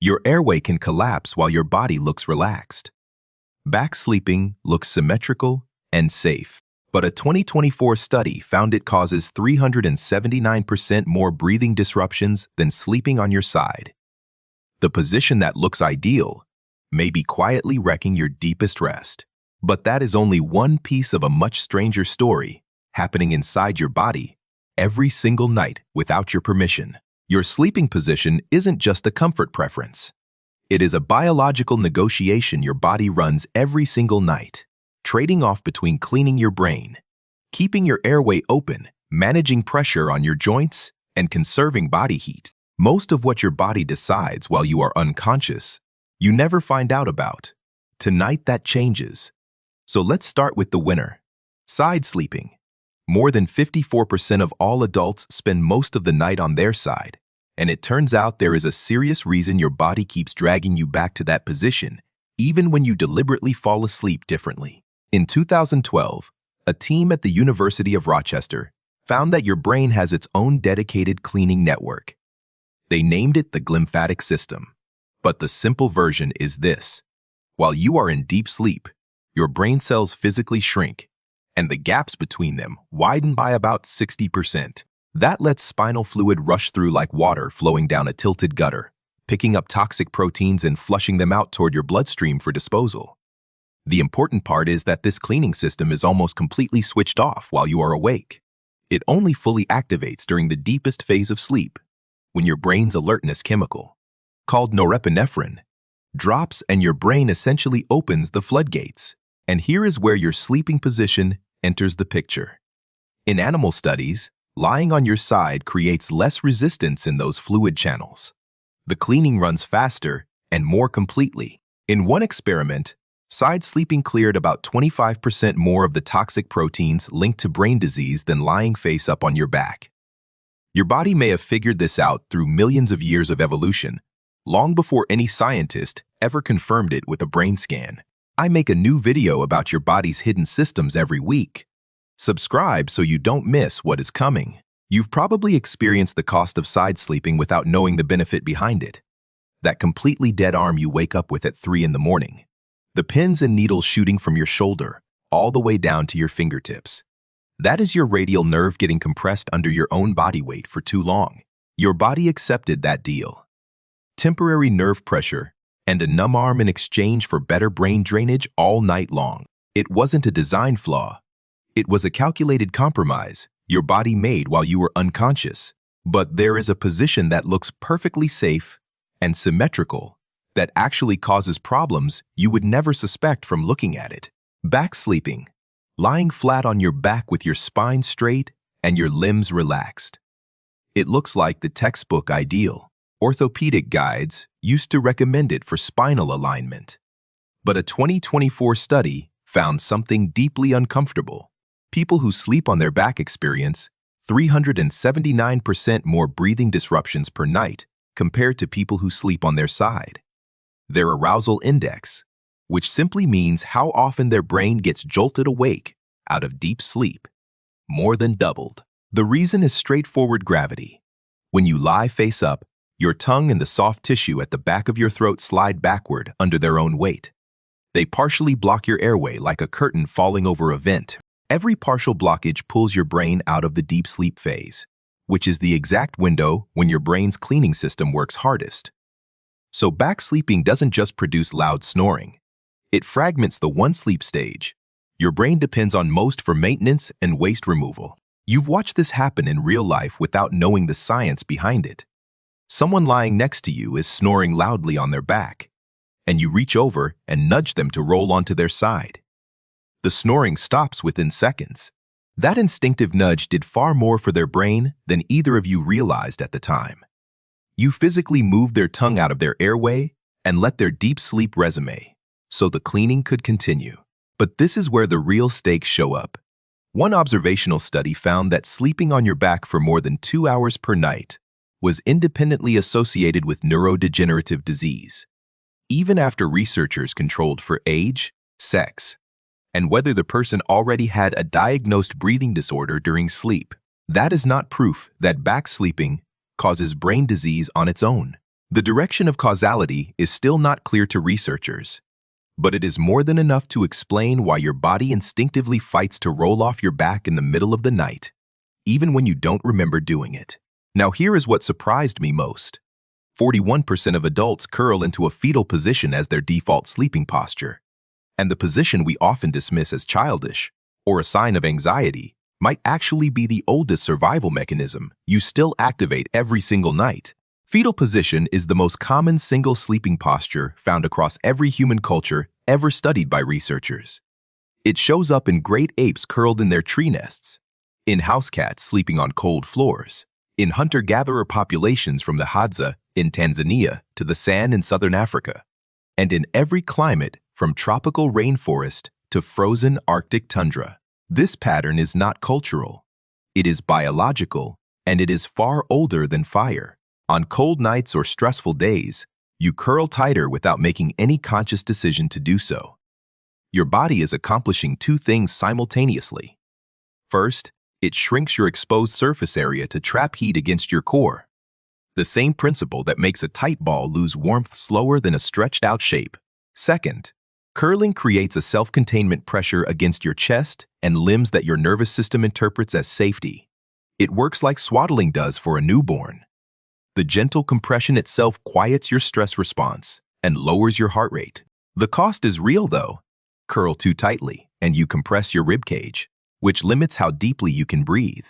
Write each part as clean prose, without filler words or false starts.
Your airway can collapse while your body looks relaxed. Back sleeping looks symmetrical and safe, but a 2024 study found it causes 379% more breathing disruptions than sleeping on your side. The position that looks ideal may be quietly wrecking your deepest rest. But that is only one piece of a much stranger story happening inside your body every single night without your permission. Your sleeping position isn't just a comfort preference. It is a biological negotiation your body runs every single night, trading off between cleaning your brain, keeping your airway open, managing pressure on your joints, and conserving body heat. Most of what your body decides while you are unconscious, you never find out about. Tonight that changes. So let's start with the winner. Side sleeping. More than 54% of all adults spend most of the night on their side, and it turns out there is a serious reason your body keeps dragging you back to that position, even when you deliberately fall asleep differently. In 2012, a team at the University of Rochester found that your brain has its own dedicated cleaning network. They named it the glymphatic system. But the simple version is this. While you are in deep sleep, your brain cells physically shrink, and the gaps between them widen by about 60%. That lets spinal fluid rush through like water flowing down a tilted gutter, picking up toxic proteins and flushing them out toward your bloodstream for disposal. The important part is that this cleaning system is almost completely switched off while you are awake. It only fully activates during the deepest phase of sleep, when your brain's alertness chemical, called norepinephrine, drops and your brain essentially opens the floodgates. And here is where your sleeping position enters the picture. In animal studies, lying on your side creates less resistance in those fluid channels. The cleaning runs faster and more completely. In one experiment, side sleeping cleared about 25% more of the toxic proteins linked to brain disease than lying face up on your back. Your body may have figured this out through millions of years of evolution, long before any scientist ever confirmed it with a brain scan. I make a new video about your body's hidden systems every week. Subscribe so you don't miss what is coming. You've probably experienced the cost of side sleeping without knowing the benefit behind it. That completely dead arm you wake up with at 3 in the morning. The pins and needles shooting from your shoulder all the way down to your fingertips. That is your radial nerve getting compressed under your own body weight for too long. Your body accepted that deal. Temporary nerve pressure and a numb arm in exchange for better brain drainage all night long. It wasn't a design flaw. It was a calculated compromise your body made while you were unconscious. But there is a position that looks perfectly safe and symmetrical that actually causes problems you would never suspect from looking at it. Back sleeping. Lying flat on your back with your spine straight and your limbs relaxed. It looks like the textbook ideal. Orthopedic guides used to recommend it for spinal alignment. But a 2024 study found something deeply uncomfortable. People who sleep on their back experience 379% more breathing disruptions per night compared to people who sleep on their side. Their arousal index, which simply means how often their brain gets jolted awake out of deep sleep, more than doubled. The reason is straightforward gravity. When you lie face up, your tongue and the soft tissue at the back of your throat slide backward under their own weight. They partially block your airway like a curtain falling over a vent. Every partial blockage pulls your brain out of the deep sleep phase, which is the exact window when your brain's cleaning system works hardest. So back sleeping doesn't just produce loud snoring. It fragments the one sleep stage your brain depends on most for maintenance and waste removal. You've watched this happen in real life without knowing the science behind it. Someone lying next to you is snoring loudly on their back, and you reach over and nudge them to roll onto their side. The snoring stops within seconds. That instinctive nudge did far more for their brain than either of you realized at the time. You physically moved their tongue out of their airway and let their deep sleep resume, so the cleaning could continue. But this is where the real stakes show up. One observational study found that sleeping on your back for more than 2 hours per night was independently associated with neurodegenerative disease, even after researchers controlled for age, sex, and whether the person already had a diagnosed breathing disorder during sleep. That is not proof that back sleeping causes brain disease on its own. The direction of causality is still not clear to researchers, but it is more than enough to explain why your body instinctively fights to roll off your back in the middle of the night, even when you don't remember doing it. Now here is what surprised me most. 41% of adults curl into a fetal position as their default sleeping posture, and the position we often dismiss as childish or a sign of anxiety might actually be the oldest survival mechanism you still activate every single night. Fetal position is the most common single sleeping posture found across every human culture ever studied by researchers. It shows up in great apes curled in their tree nests, in house cats sleeping on cold floors, in hunter-gatherer populations from the Hadza in Tanzania to the San in southern Africa, and in every climate from tropical rainforest to frozen Arctic tundra. This pattern is not cultural. It is biological, and it is far older than fire. On cold nights or stressful days, you curl tighter without making any conscious decision to do so. Your body is accomplishing two things simultaneously. First, it shrinks your exposed surface area to trap heat against your core, the same principle that makes a tight ball lose warmth slower than a stretched-out shape. Second, curling creates a self-containment pressure against your chest and limbs that your nervous system interprets as safety. It works like swaddling does for a newborn. The gentle compression itself quiets your stress response and lowers your heart rate. The cost is real, though. Curl too tightly, and you compress your rib cage, which limits how deeply you can breathe.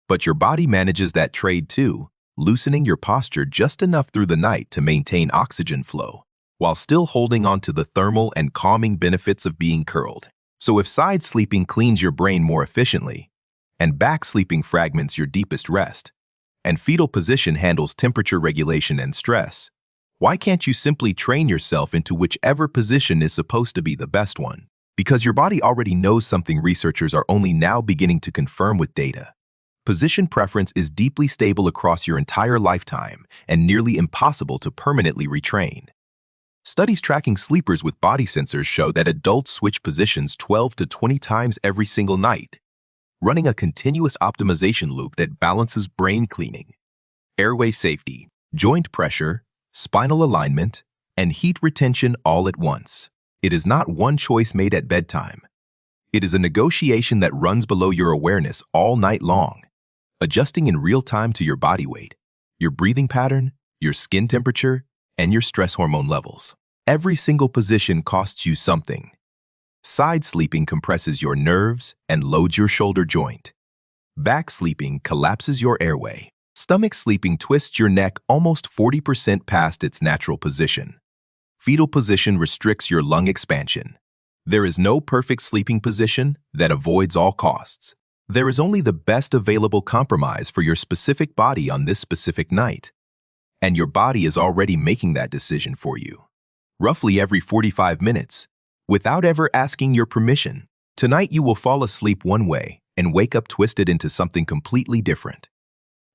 But your body manages that trade too, loosening your posture just enough through the night to maintain oxygen flow, while still holding on to the thermal and calming benefits of being curled. So if side sleeping cleans your brain more efficiently, and back sleeping fragments your deepest rest, and fetal position handles temperature regulation and stress, why can't you simply train yourself into whichever position is supposed to be the best one? Because your body already knows something researchers are only now beginning to confirm with data. Position preference is deeply stable across your entire lifetime and nearly impossible to permanently retrain. Studies tracking sleepers with body sensors show that adults switch positions 12 to 20 times every single night, running a continuous optimization loop that balances brain cleaning, airway safety, joint pressure, spinal alignment, and heat retention all at once. It is not one choice made at bedtime. It is a negotiation that runs below your awareness all night long, adjusting in real time to your body weight, your breathing pattern, your skin temperature, and your stress hormone levels. Every single position costs you something. Side sleeping compresses your nerves and loads your shoulder joint. Back sleeping collapses your airway. Stomach sleeping twists your neck almost 40% past its natural position. Fetal position restricts your lung expansion. There is no perfect sleeping position that avoids all costs. There is only the best available compromise for your specific body on this specific night. And your body is already making that decision for you, roughly every 45 minutes, without ever asking your permission. Tonight you will fall asleep one way and wake up twisted into something completely different.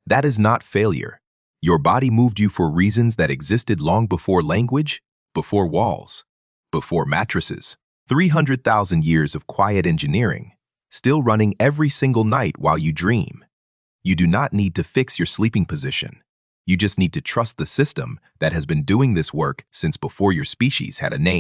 That is not failure. Your body moved you for reasons that existed long before language, before walls, before mattresses. 300,000 years of quiet engineering, still running every single night while you dream. You do not need to fix your sleeping position. You just need to trust the system that has been doing this work since before your species had a name.